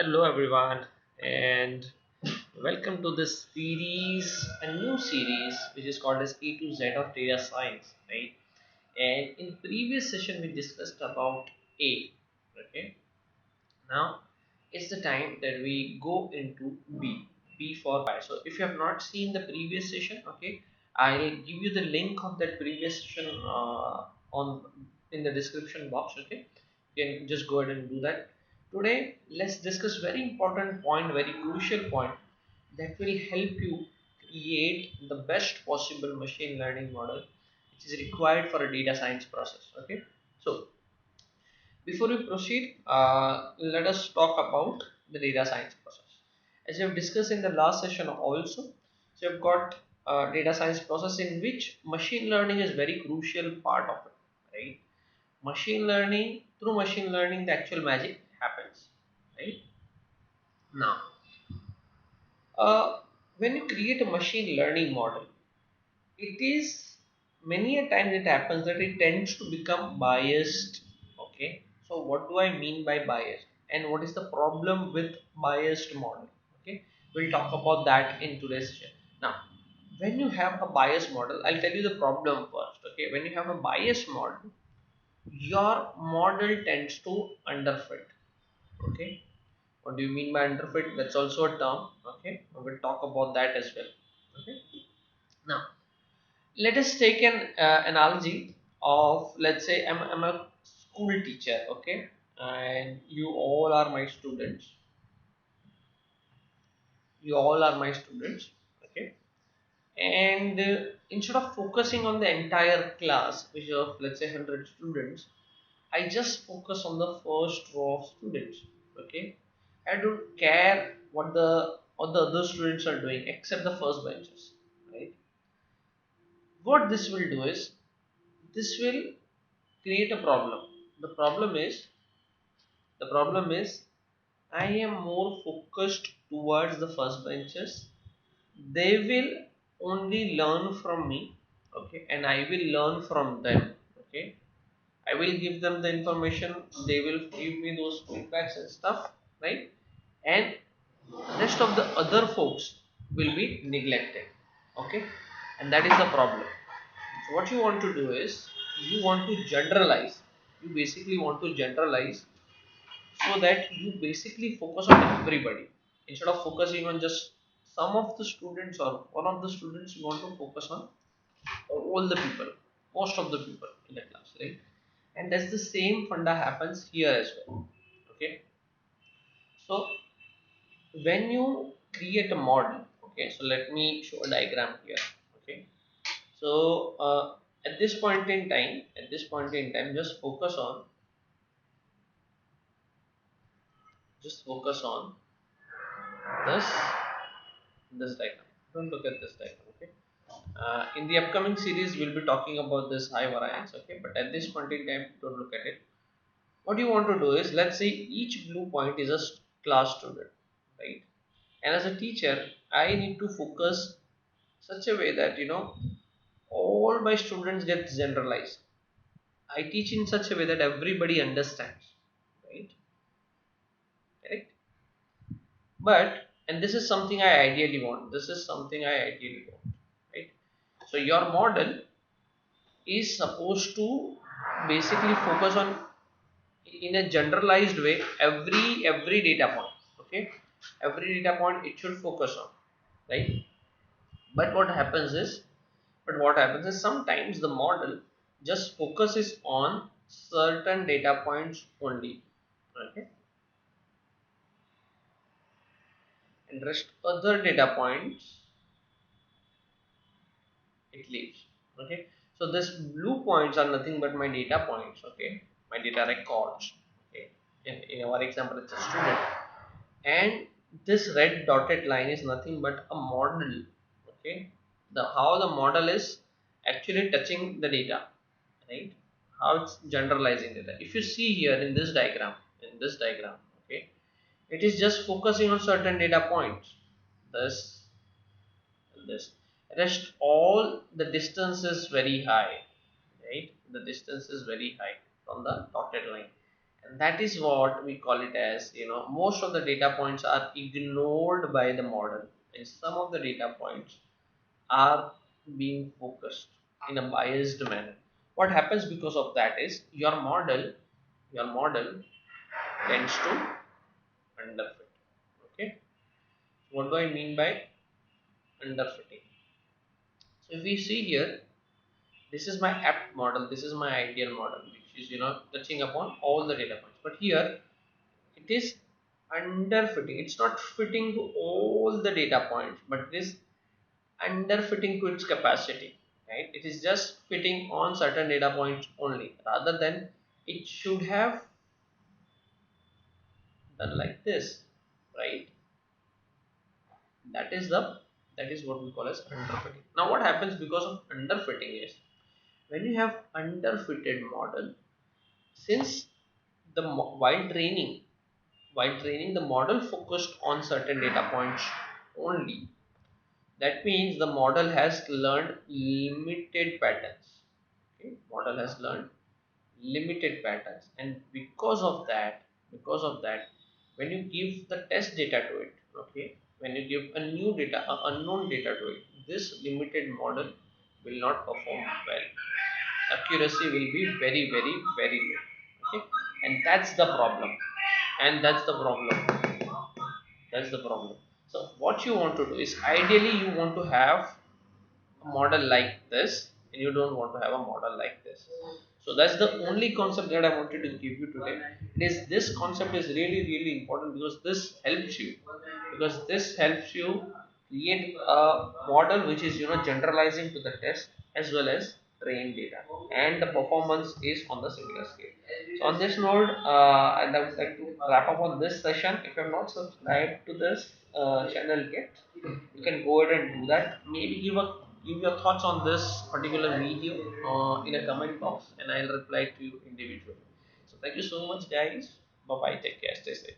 Hello everyone, and welcome to this a new series which is called as A to Z of data science, right? And in previous session we discussed about A. Okay, now it's the time that we go into B for bias. So if you have not seen the previous session, okay, I'll give you the link of that previous session on in the description box. Okay, you can just go ahead and do that. Today let's discuss very important point, very crucial point that will help you create the best possible machine learning model which is required for a data science process. Okay, so before we proceed, let us talk about the data science process. As we have discussed in the last session also, so you've got data science process in which machine learning is very crucial part of it, right? Through machine learning, the actual magic happens, right? Now, when you create a machine learning model, it is many a time it happens that it tends to become biased. Okay, so what do I mean by bias and what is the problem with biased model? Okay, we'll talk about that in today's session. Now, when you have a bias model, I'll tell you the problem first. Okay, when you have a bias model, your model tends to underfit. Okay, what do you mean by underfit? That's also a term. Okay, we'll talk about that as well. Okay, now let us take an analogy of, let's say I'm a school teacher, okay, and you all are my students, okay, and instead of focusing on the entire class which is of, let's say, 100 students, I just focus on the first row of students. Okay, I don't care what the other students are doing except the first benches, right? What this will do is, this will create a problem. The problem is the problem is I am more focused towards the first benches. They will only learn from me, okay, and I will learn from them. Okay, I will give them the information, they will give me those feedbacks and stuff, right? And rest of the other folks will be neglected. Okay, and that is the problem. So what you want to do is, you want to generalize you basically want to generalize so that you basically focus on everybody instead of focusing on just some of the students or one of the students. You want to focus on all the people, most of the people in the class, right? And that's the same funda happens here as well. Okay, so when you create a model, okay, so let me show a diagram here. Okay, so at this point in time, just focus on this this diagram. Don't look at this diagram. Okay, in the upcoming series we'll be talking about this high variance. Okay, but at this point in time, don't look at it. What you want to do is, let's say each blue point is a class student, right? And as a teacher, I need to focus such a way that, all my students get generalized. I teach in such a way that everybody understands, right? Correct. But, and this is something I ideally want, right? So your model is supposed to basically focus on, in a generalized way, every data point. Okay, every data point it should focus on, right? But what happens is sometimes the model just focuses on certain data points only. Okay, and rest other data points it leaves. Okay, so this blue points are nothing but my data points. Okay, my data records. Okay, in our example it's a student, and this red dotted line is nothing but a model. Okay, the how the model is actually touching the data, right? How it's generalizing data. If you see here in this diagram, okay, it is just focusing on certain data points, this this rest all the distance is very high, right? The distance is very high from the dotted line, That is what we call it as, most of the data points are ignored by the model, and some of the data points are being focused in a biased manner. What happens because of that is your model tends to underfit. Okay, what do I mean by underfitting? So if we see here, this is my apt model, this is my ideal model, which is touching upon all the data points. But here it is underfitting. It's not fitting to all the data points, but it is underfitting to its capacity. Right? It is just fitting on certain data points only, rather than it should have done like this, right? That is what we call as underfitting. Now, what happens because of underfitting is, when you have underfitted model, since while training the model focused on certain data points only, that means the model has learned limited patterns. Okay, model has learned limited patterns, and because of that, when you give the test data to it, okay, when you give a new data, unknown data to it, this limited model will not perform well. Accuracy will be very, very, very low. Okay, and that's the problem. So what you want to do is, ideally you want to have a model like this, and you don't want to have a model like this. So that's the only concept that I wanted to give you today. This concept is really, really important, because this helps you create a model which is generalizing to the test as well as train data, and the performance is on the similar scale. So on this note, and I would like to wrap up on this session. If you have not subscribed to this channel yet, you can go ahead and do that. Maybe give your thoughts on this particular video in a comment box, and I'll reply to you individually. So thank you so much, guys. Bye bye. Take care. Stay safe.